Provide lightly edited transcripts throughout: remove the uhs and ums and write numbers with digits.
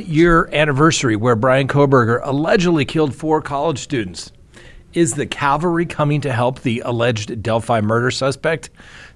1-year anniversary where Brian Kohberger allegedly killed 4 college students. Is the Calvary coming to help the alleged Delphi murder suspect?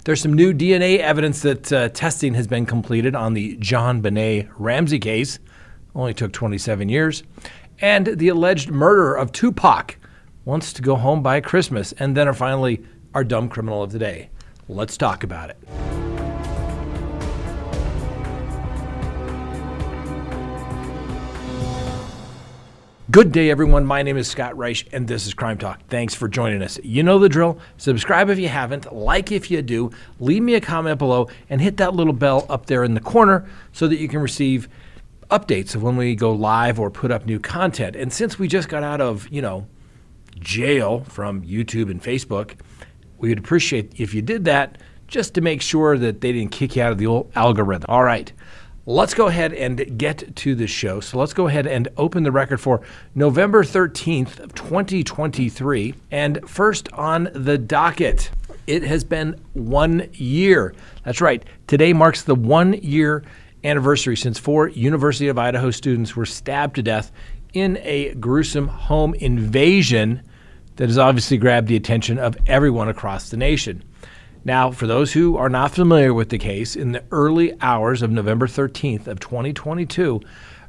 There's some new DNA evidence that testing has been completed on the JonBenet Ramsey case. Only took 27 years. And the alleged murderer of Tupac wants to go home by Christmas. And then finally, our dumb criminal of the day. Let's talk about it. Good day, everyone. My name is Scott Reich, and this is Crime Talk. Thanks for joining us. You know the drill. Subscribe if you haven't, like if you do, leave me a comment below, and hit that little bell up there in the corner so that you can receive updates of when we go live or put up new content. And since we just got out of, jail from YouTube and Facebook, we would appreciate if you did that just to make sure that they didn't kick you out of the old algorithm. All right. Let's go ahead and get to the show. So let's go ahead and open the record for November 13th of 2023. And first on the docket, it has been 1 year. That's right. Today marks the 1-year anniversary since 4 University of Idaho students were stabbed to death in a gruesome home invasion that has obviously grabbed the attention of everyone across the nation. Now, for those who are not familiar with the case, in the early hours of November 13th of 2022,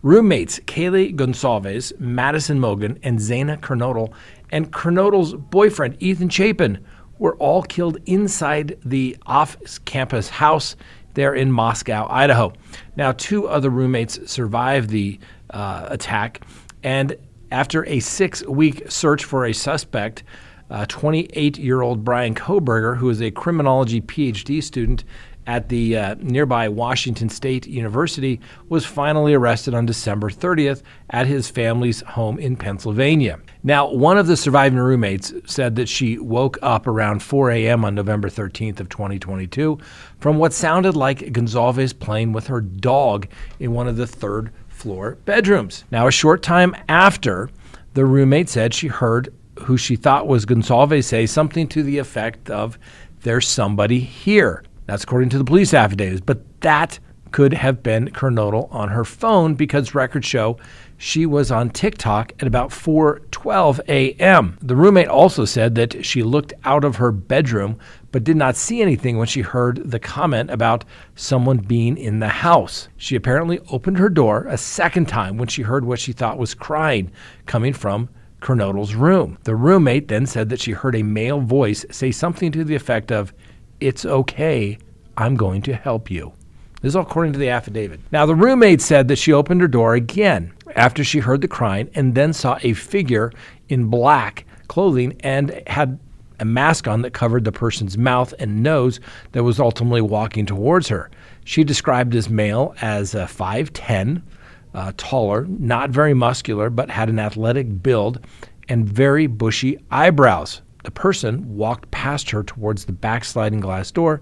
roommates Kaylee Gonsalves, Madison Mogan, and Zaina Kernodle, and Kernodle's boyfriend Ethan Chapin were all killed inside the off-campus house there in Moscow, Idaho. Now, 2 other roommates survived the attack, and after a 6-week search for a suspect, 28-year-old Brian Kohberger, who is a criminology PhD student at the nearby Washington State University, was finally arrested on December 30th at his family's home in Pennsylvania. Now, one of the surviving roommates said that she woke up around 4 a.m. on November 13th of 2022 from what sounded like Gonsalves playing with her dog in one of the 3rd floor bedrooms. Now, a short time after, the roommate said she heard who she thought was Gonsalves say something to the effect of, "There's somebody here." That's according to the police affidavits, but that could have been Kernodle on her phone because records show she was on TikTok at about 4:12 a.m. The roommate also said that she looked out of her bedroom but did not see anything when she heard the comment about someone being in the house. She apparently opened her door a second time when she heard what she thought was crying coming from Kernodle's room. The roommate then said that she heard a male voice say something to the effect of, "It's okay, I'm going to help you." This is all according to the affidavit. Now, the roommate said that she opened her door again after she heard the crying and then saw a figure in black clothing and had a mask on that covered the person's mouth and nose that was ultimately walking towards her. She described this male as 5'10", taller, not very muscular, but had an athletic build and very bushy eyebrows. The person walked past her towards the back sliding glass door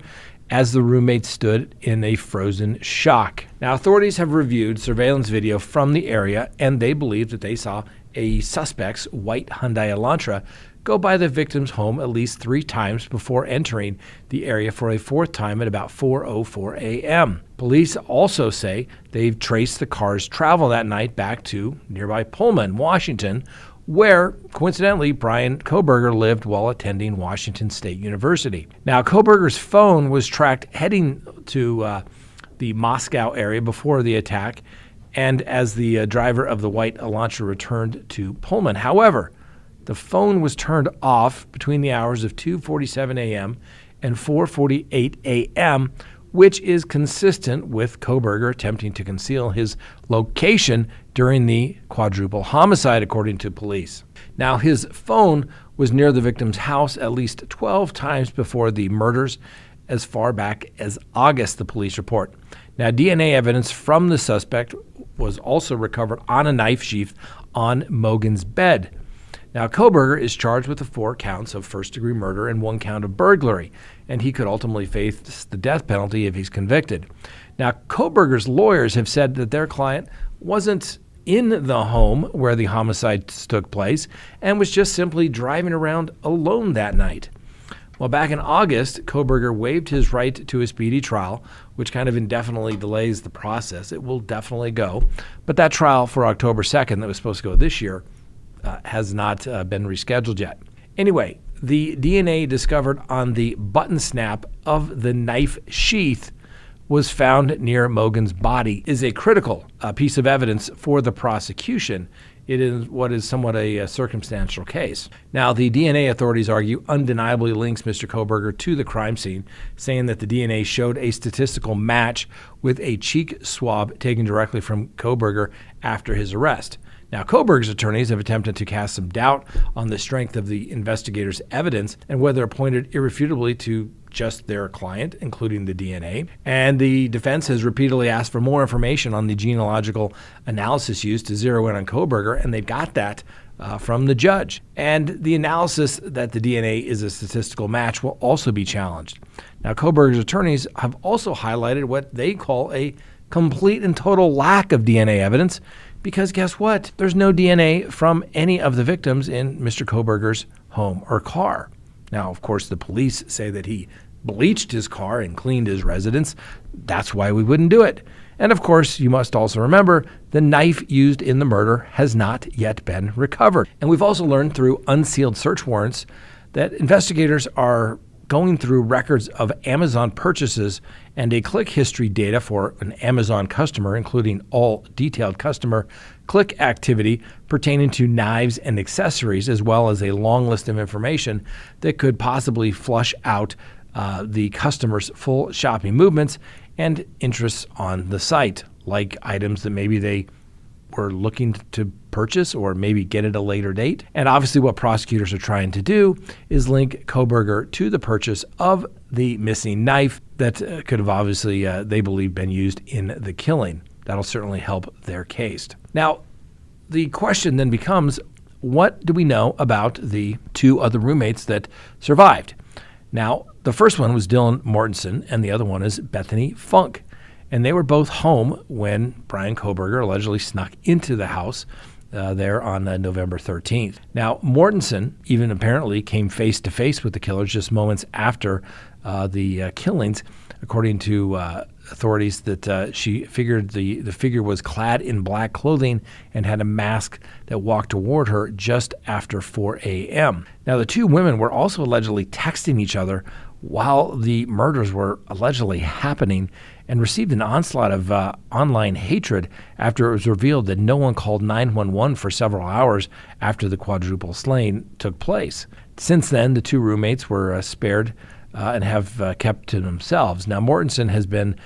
as the roommate stood in a frozen shock. Now, authorities have reviewed surveillance video from the area, and they believe that they saw a suspect's white Hyundai Elantra go by the victim's home at least 3 times before entering the area for a 4th time at about 4:04 a.m. Police also say they've traced the car's travel that night back to nearby Pullman, Washington, where, coincidentally, Brian Kohberger lived while attending Washington State University. Now, Kohberger's phone was tracked heading to the Moscow area before the attack, and as the driver of the white Elantra returned to Pullman. However, the phone was turned off between the hours of 2:47 a.m. and 4:48 a.m., which is consistent with Kohberger attempting to conceal his location during the quadruple homicide, according to police. Now, his phone was near the victim's house at least 12 times before the murders, as far back as August, the police report. Now, DNA evidence from the suspect was also recovered on a knife sheath on Mogan's bed. Now, Kohberger is charged with the 4 counts of first-degree murder and 1 count of burglary, and he could ultimately face the death penalty if he's convicted. Now, Kohberger's lawyers have said that their client wasn't in the home where the homicide took place and was just simply driving around alone that night. Well, back in August, Kohberger waived his right to a speedy trial, which kind of indefinitely delays the process. It will definitely go. But that trial for October 2nd that was supposed to go this year has not been rescheduled yet. Anyway, the DNA discovered on the button snap of the knife sheath was found near Mogen's body is a critical piece of evidence for the prosecution. It is what is somewhat a circumstantial case. Now, the DNA authorities argue undeniably links Mr. Kohberger to the crime scene, saying that the DNA showed a statistical match with a cheek swab taken directly from Kohberger after his arrest. Now, Kohberger's attorneys have attempted to cast some doubt on the strength of the investigators' evidence and whether it pointed irrefutably to just their client, including the DNA. And the defense has repeatedly asked for more information on the genealogical analysis used to zero in on Kohberger, and they've got that from the judge. And the analysis that the DNA is a statistical match will also be challenged. Now, Kohberger's attorneys have also highlighted what they call a complete and total lack of DNA evidence, because guess what? There's no DNA from any of the victims in Mr. Kohberger's home or car. Now, of course, the police say that he bleached his car and cleaned his residence. That's why we wouldn't do it. And of course, you must also remember the knife used in the murder has not yet been recovered. And we've also learned through unsealed search warrants that investigators are going through records of Amazon purchases and a click history data for an Amazon customer, including all detailed customer click activity pertaining to knives and accessories, as well as a long list of information that could possibly flush out the customer's full shopping movements and interests on the site, like items that maybe they were looking to purchase or maybe get at a later date. And obviously what prosecutors are trying to do is link Kohberger to the purchase of the missing knife that could have obviously, they believe, been used in the killing. That'll certainly help their case. Now, the question then becomes, what do we know about the two other roommates that survived? Now, the first one was Dylan Mortensen, and the other one is Bethany Funk. And they were both home when Brian Kohberger allegedly snuck into the house there on November 13th. Now, Mortensen even apparently came face to face with the killers just moments after the killings, according to authorities that she figured the figure was clad in black clothing and had a mask that walked toward her just after 4 a.m. Now, the two women were also allegedly texting each other while the murders were allegedly happening and received an onslaught of online hatred after it was revealed that no one called 911 for several hours after the quadruple slaying took place. Since then, the two roommates were spared and have kept to themselves. Now, Mortensen has been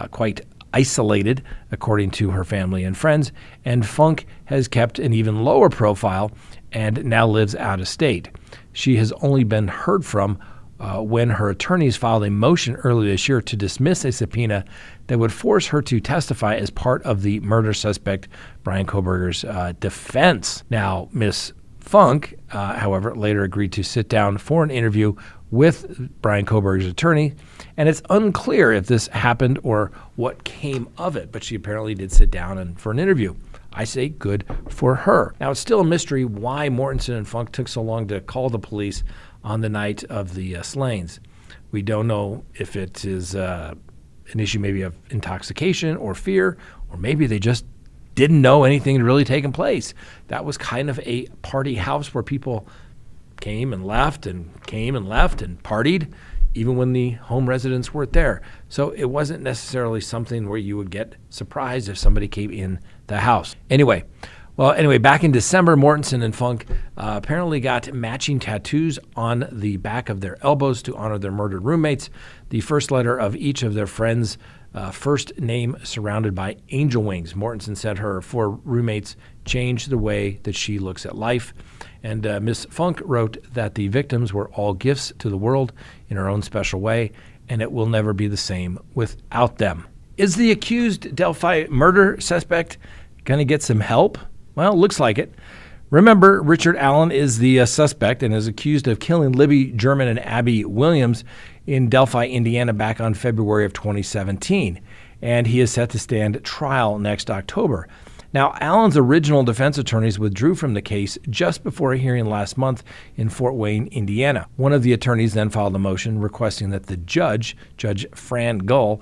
quite isolated, according to her family and friends, and Funk has kept an even lower profile and now lives out of state. She has only been heard from when her attorneys filed a motion earlier this year to dismiss a subpoena that would force her to testify as part of the murder suspect Brian Kohberger's defense. Now, Miss Funk, however, later agreed to sit down for an interview with Brian Kohberger's attorney, and it's unclear if this happened or what came of it, but she apparently did sit down for an interview. I say good for her. Now, it's still a mystery why Mortensen and Funk took so long to call the police on the night of the slayings. We don't know if it is an issue maybe of intoxication or fear, or maybe they just didn't know anything had really taken place. That was kind of a party house where people came and left and partied, even when the home residents weren't there. So it wasn't necessarily something where you would get surprised if somebody came in the house. Anyway, back in December, Mortensen and Funk apparently got matching tattoos on the back of their elbows to honor their murdered roommates. The first letter of each of their friends' first name surrounded by angel wings. Mortensen said her 4 roommates changed the way that she looks at life. And Miss Funk wrote that the victims were all gifts to the world in her own special way, and it will never be the same without them. Is the accused Delphi murder suspect going to get some help? Well, looks like it. Remember, Richard Allen is the suspect and is accused of killing Libby German and Abby Williams in Delphi, Indiana, back on February of 2017. And he is set to stand trial next October. Now, Allen's original defense attorneys withdrew from the case just before a hearing last month in Fort Wayne, Indiana. One of the attorneys then filed a motion requesting that the Judge Fran Gull,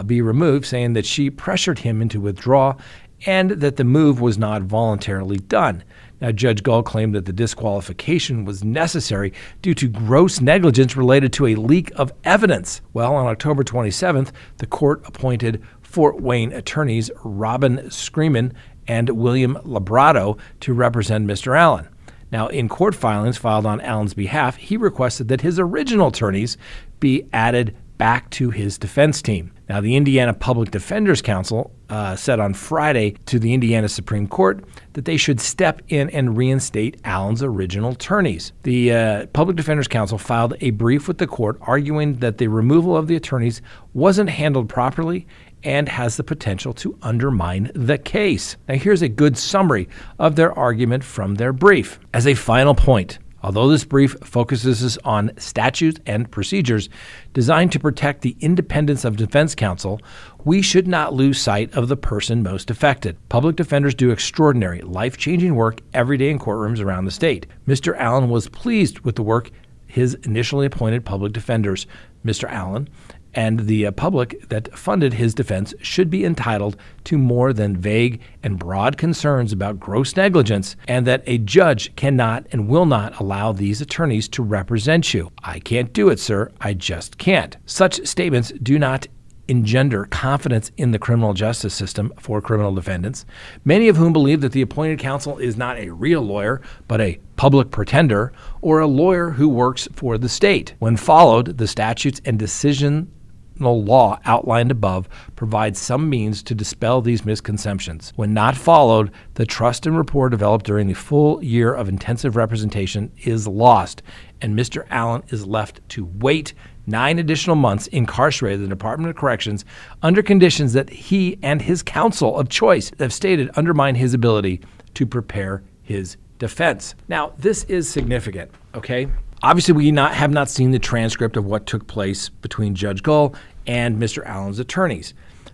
be removed, saying that she pressured him into withdrawal and that the move was not voluntarily done. Now, Judge Gull claimed that the disqualification was necessary due to gross negligence related to a leak of evidence. Well, on October 27th, the court appointed Fort Wayne attorneys Robin Screaman and William Labrado to represent Mr. Allen. Now, in court filings filed on Allen's behalf, he requested that his original attorneys be added back to his defense team. Now, the Indiana Public Defender's Council said on Friday to the Indiana Supreme Court that they should step in and reinstate Allen's original attorneys. The Public Defender's Council filed a brief with the court arguing that the removal of the attorneys wasn't handled properly and has the potential to undermine the case. Now, here's a good summary of their argument from their brief. As a final point, although this brief focuses on statutes and procedures designed to protect the independence of defense counsel, we should not lose sight of the person most affected. Public defenders do extraordinary, life-changing work every day in courtrooms around the state. Mr. Allen was pleased with the work his initially appointed public defenders, Mr. Allen, and the public that funded his defense should be entitled to more than vague and broad concerns about gross negligence, and that a judge cannot and will not allow these attorneys to represent you. I can't do it, sir. I just can't. Such statements do not engender confidence in the criminal justice system for criminal defendants, many of whom believe that the appointed counsel is not a real lawyer, but a public pretender or a lawyer who works for the state. When followed, the statutes and decision law outlined above provides some means to dispel these misconceptions. When not followed, the trust and rapport developed during the full year of intensive representation is lost, and Mr. Allen is left to wait 9 additional months incarcerated in the Department of Corrections under conditions that he and his counsel of choice have stated undermine his ability to prepare his defense. Now, this is significant, okay? Obviously, we have not seen the transcript of what took place between Judge Gull and Mr. Allen's attorneys.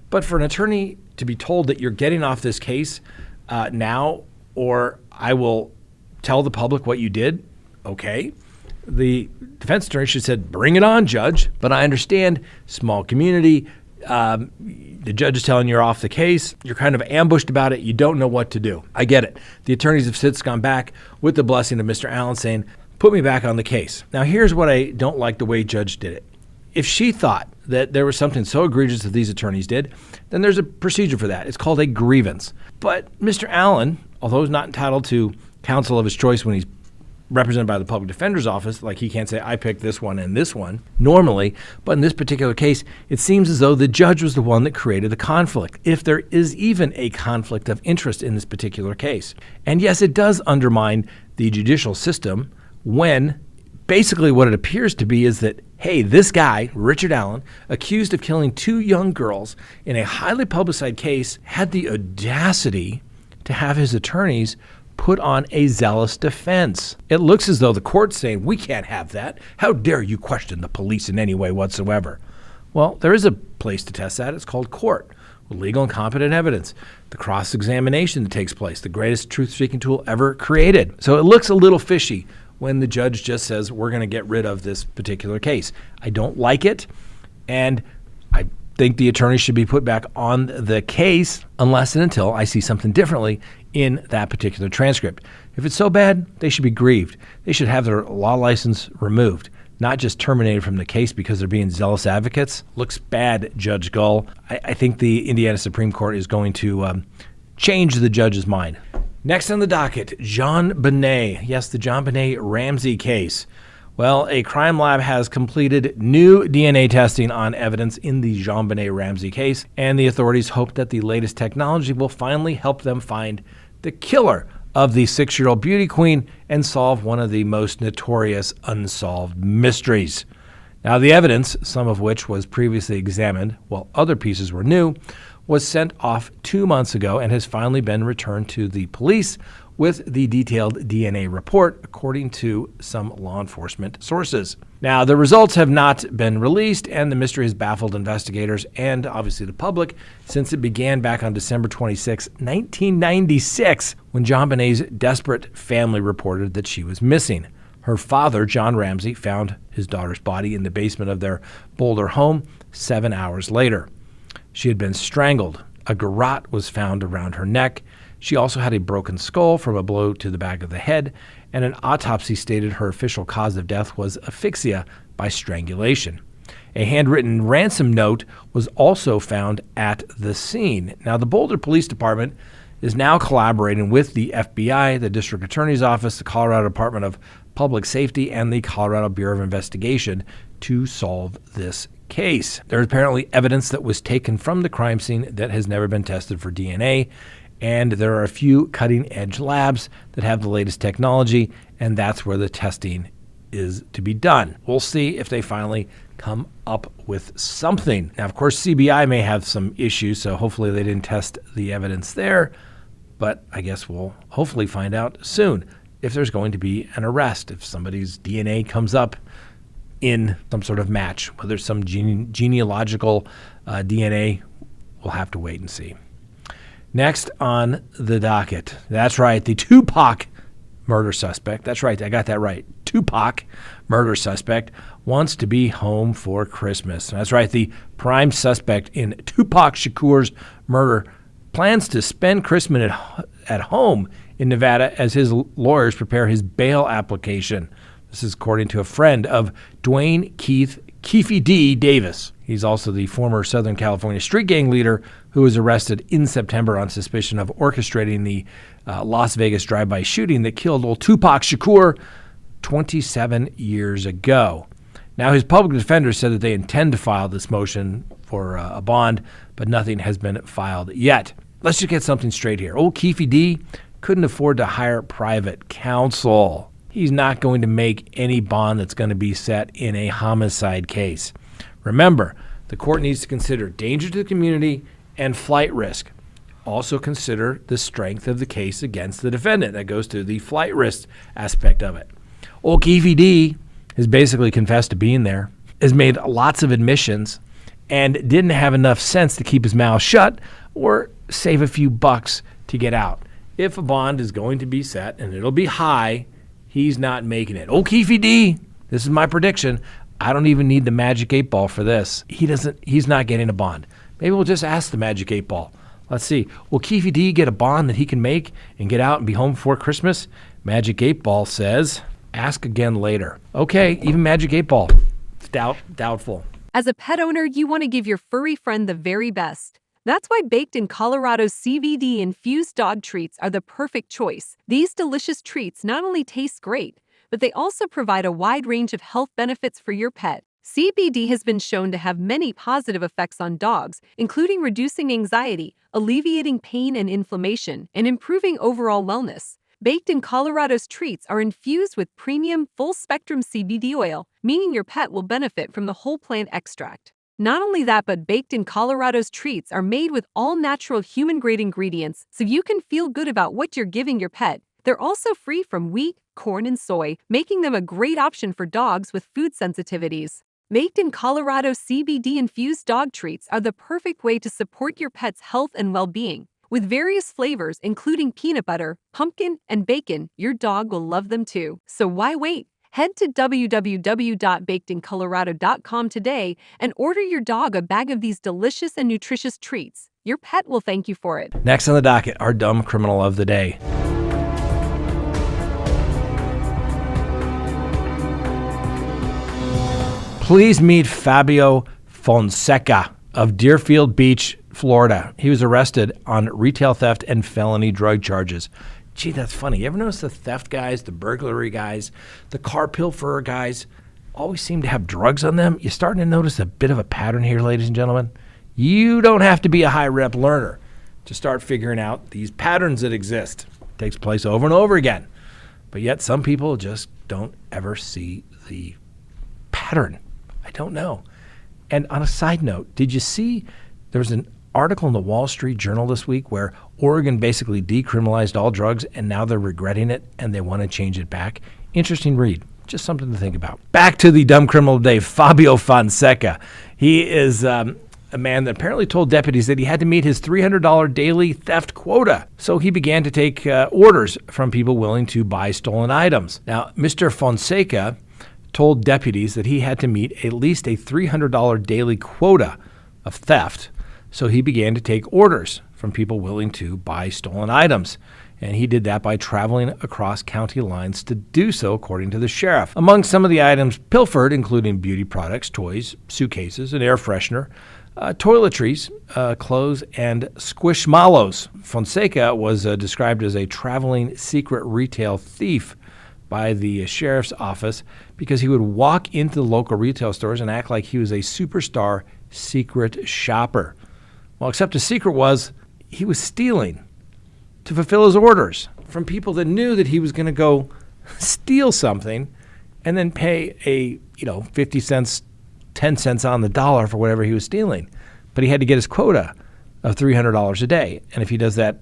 But for an attorney to be told that you're getting off this case now, or I will tell the public what you did, okay. The defense attorney should have said, bring it on, Judge. But I understand, small community, the judge is telling you you're off the case. You're kind of ambushed about it. You don't know what to do. I get it. The attorneys have since gone back with the blessing of Mr. Allen saying, put me back on the case. Now, here's what I don't like the way Judge did it. If she thought that there was something so egregious that these attorneys did, then there's a procedure for that. It's called a grievance. But Mr. Allen, although he's not entitled to counsel of his choice when he's represented by the public defender's office, like he can't say, I picked this one and this one, normally, but in this particular case, it seems as though the judge was the one that created the conflict, if there is even a conflict of interest in this particular case. And yes, it does undermine the judicial system when basically what it appears to be is that, hey, this guy, Richard Allen, accused of killing 2 young girls in a highly publicized case, had the audacity to have his attorneys put on a zealous defense. It looks as though the court's saying, we can't have that. How dare you question the police in any way whatsoever? Well, there is a place to test that. It's called court, with legal and competent evidence. The cross-examination that takes place, the greatest truth-seeking tool ever created. So it looks a little fishy when the judge just says, we're going to get rid of this particular case. I don't like it, and I think the attorney should be put back on the case unless and until I see something differently in that particular transcript. If it's so bad, they should be grieved. They should have their law license removed, not just terminated from the case because they're being zealous advocates. Looks bad, Judge Gull. I think the Indiana Supreme Court is going to change the judge's mind. Next on the docket, JonBenet. Yes, the JonBenet Ramsey case. Well, a crime lab has completed new DNA testing on evidence in the JonBenet Ramsey case, and the authorities hope that the latest technology will finally help them find the killer of the 6-year-old beauty queen and solve one of the most notorious unsolved mysteries. Now, the evidence, some of which was previously examined while other pieces were new, was sent off 2 months ago and has finally been returned to the police with the detailed DNA report, according to some law enforcement sources. Now, the results have not been released, and the mystery has baffled investigators and obviously the public since it began back on December 26, 1996, when JonBenet's desperate family reported that she was missing. Her father, John Ramsey, found his daughter's body in the basement of their Boulder home 7 hours later. She had been strangled. A garrote was found around her neck. She also had a broken skull from a blow to the back of the head, and an autopsy stated her official cause of death was asphyxia by strangulation. A handwritten ransom note was also found at the scene. Now, the Boulder Police Department is now collaborating with the FBI, the District Attorney's Office, the Colorado Department of Public Safety, and the Colorado Bureau of Investigation to solve this case. There's apparently evidence that was taken from the crime scene that has never been tested for DNA, and there are a few cutting-edge labs that have the latest technology, and that's where the testing is to be done. We'll see if they finally come up with something. Now, of course, CBI may have some issues, so hopefully they didn't test the evidence there, but I guess we'll hopefully find out soon if there's going to be an arrest, if somebody's DNA comes up in some sort of match, whether it's some genealogical DNA, we'll have to wait and see. Next on the docket, that's right, the Tupac murder suspect. That's right, I got that right. Tupac murder suspect wants to be home for Christmas. That's right, the prime suspect in Tupac Shakur's murder plans to spend Christmas at home in Nevada as his lawyers prepare his bail application. This is according to a friend of Dwayne Keefe D. Davis. He's also the former Southern California street gang leader who was arrested in September on suspicion of orchestrating the Las Vegas drive-by shooting that killed old Tupac Shakur 27 years ago. Now, his public defender said that they intend to file this motion for a bond, but nothing has been filed yet. Let's just get something straight here. Old Keefe D. couldn't afford to hire private counsel. He's not going to make any bond that's going to be set in a homicide case. Remember, the court needs to consider danger to the community and flight risk. Also consider the strength of the case against the defendant. That goes to the flight risk aspect of it. Old Keefe D. has basically confessed to being there, has made lots of admissions, and didn't have enough sense to keep his mouth shut or save a few bucks to get out. If a bond is going to be set, and it'll be high, he's not making it. Old Keefe D., this is my prediction. I don't even need the magic 8 ball for this. He's not getting a bond. Maybe we'll just ask the magic 8 ball. Let's see. Will Keefe D. get a bond that he can make and get out and be home before Christmas? Magic 8 ball says, ask again later. Okay, even magic 8 ball. It's doubtful. As a pet owner, you want to give your furry friend the very best. That's why Baked in Colorado's CBD-infused dog treats are the perfect choice. These delicious treats not only taste great, but they also provide a wide range of health benefits for your pet. CBD has been shown to have many positive effects on dogs, including reducing anxiety, alleviating pain and inflammation, and improving overall wellness. Baked in Colorado's treats are infused with premium, full-spectrum CBD oil, meaning your pet will benefit from the whole plant extract. Not only that, but Baked in Colorado's treats are made with all-natural human-grade ingredients, so you can feel good about what you're giving your pet. They're also free from wheat, corn, and soy, making them a great option for dogs with food sensitivities. Baked in Colorado CBD-infused dog treats are the perfect way to support your pet's health and well-being. With various flavors, including peanut butter, pumpkin, and bacon, your dog will love them too. So why wait? Head to www.bakedincolorado.com today and order your dog a bag of these delicious and nutritious treats. Your pet will thank you for it. Next on the docket, our dumb criminal of the day. Please meet Fabio Fonseca of Deerfield Beach, Florida. He was arrested on retail theft and felony drug charges. Gee, that's funny. You ever notice the theft guys, the burglary guys, the car pilferer guys always seem to have drugs on them? You're starting to notice a bit of a pattern here, ladies and gentlemen. You don't have to be a high rep learner to start figuring out these patterns that exist. It takes place over and over again. But yet some people just don't ever see the pattern. I don't know. And on a side note, did you see there was an article in the Wall Street Journal this week where Oregon basically decriminalized all drugs and now they're regretting it and they want to change it back? Interesting read. Just something to think about. Back to the dumb criminal today, Fabio Fonseca. He is a man that apparently told deputies that he had to meet his $300 daily theft quota. So he began to take orders from people willing to buy stolen items. Now, Mr. Fonseca told deputies that he had to meet at least a $300 daily quota of theft. So he began to take orders from people willing to buy stolen items. And he did that by traveling across county lines to do so, according to the sheriff. Among some of the items pilfered, including beauty products, toys, suitcases, an air freshener, toiletries, clothes, and squishmallows. Fonseca was described as a traveling secret retail thief by the sheriff's office because he would walk into the local retail stores and act like he was a superstar secret shopper. Well, except his secret was he was stealing to fulfill his orders from people that knew that he was going to go steal something and then pay a 50 cents, 10 cents on the dollar for whatever he was stealing. But he had to get his quota of $300 a day. And if he does that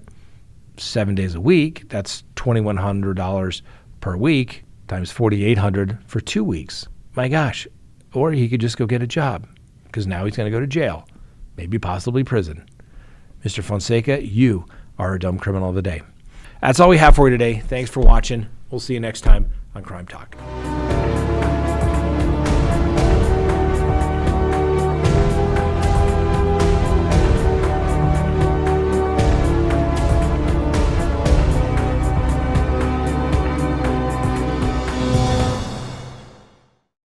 7 days a week, that's $2,100 per week times $4,800 for 2 weeks. My gosh. Or he could just go get a job because now he's going to go to jail, maybe possibly prison. Mr. Fonseca, you are a dumb criminal of the day. That's all we have for you today. Thanks for watching. We'll see you next time on Crime Talk.